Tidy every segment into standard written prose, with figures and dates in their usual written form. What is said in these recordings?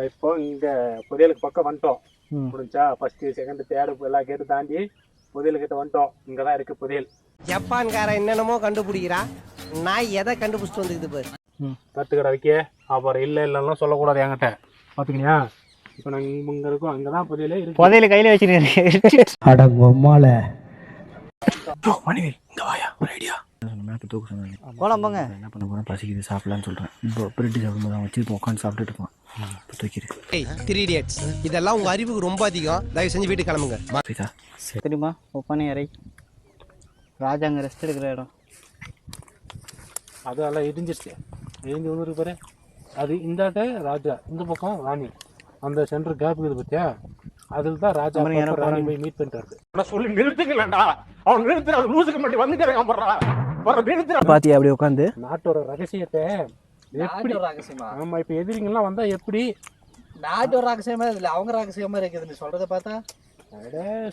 இப்போ இங்க புதையலுக்கு பக்கம் வந்துட்டோம். முடிஞ்சா ஃபர்ஸ்ட் செகண்ட் தேர்டு எல்லாம் கேட்டு தாண்டி புதையல் கிட்ட வந்துட்டோம். இங்கதான் இருக்கு புதையல். ஜப்பான்காரன் என்னென்னமோ கண்டுபிடிக்கிறா, நான் எதை கண்டுபிடிச்சிட்டு வந்துக்குது பாரு. தட்டுக்கடை வைக்க அப்புறம் இல்லைன்னா சொல்லக்கூடாது என்கிட்ட. பாத்துக்கியா இப்போ நாங்கள் இங்க இருக்கோம். அங்கதான் புதையலே இருக்கு. புதையல கையில வச்சிருக்கேன். அட பொம்மால மணிவேல் இங்க வாயா, ஒரு ஐடியா. போலாம் போங்க. என்ன பண்ண போறேன், பசிக்குது சாப்பிடலான்னு சொல்றேன். இப்போ பிரெட் சாப்பிடும்போது அவன் வச்சு உட்காந்து சாப்பிட்டுட்டு இருப்பான். இப்போ தூக்கிறேன். 3 idiots. இதெல்லாம் உங்க அறிவுக்கு ரொம்ப அதிகம். தயவு செஞ்சு வீட்டுக்கு கிளம்புங்க. தெரியுமா ஒப்பானே அறை ராஜாங்க ரெஸ்ட் எடுக்கிற இடம். அதெல்லாம் இடிஞ்சிருச்சு. இடிஞ்சு ஒன்று இருக்கு பாரு. அது இந்தாட்ட ராஜா, இந்த பக்கம் ராணி. அந்த சென்டர் கேப் இருக்குது பார்த்தியா, அதில் தான் ராஜா ராணி போய் மீட் பண்ணிட்டாரு. நான் சொல்லி நிறுத்துக்கலடா, அவன் நிறுத்துற லூசுக்கு மட்டும் வந்துக்கிறேன். பாத்தியா அப்படி உட்காந்து நாட்டோட ரகசியத்தை எப்படி, ஆமா இப்போ எதிரிங்கெல்லாம் வந்தா எப்படி நாட்டோட ரகசியமா இல்லை, அவங்க ரகசியமா இருக்குது. நீ சொல்றதை பார்த்தா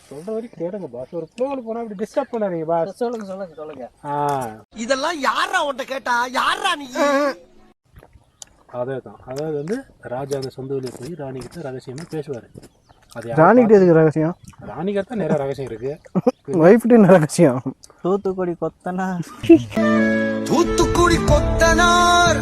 சொல்ற வரைக்கும் கேடுங்க பாஸ். ஒரு ப்ளோவில் போனா இப்படி டிஸ்டர்ப் பண்ணாதீங்க பாஸ். சொல்லுங்க சொல்லுங்க சொல்லுங்க. இதெல்லாம் யாரா உன்கிட்ட கேட்டா, யாரா நீ? அதே தான். அதாவது வந்து ராஜா அந்த சொந்த ஊரில் போய் ராணி கிட்ட ரகசியமா பேசுவாரு. அது ராணிகிட்ட எதுக்கு ரகசியம்? ராணிகிட்ட தான் நிறைய ரகசியம் இருக்கு. வைஃப்ட்டு என்ன ரகசியம்? தூத்துக்குடி கொத்தனார். தூத்துக்குடி கொத்தனார்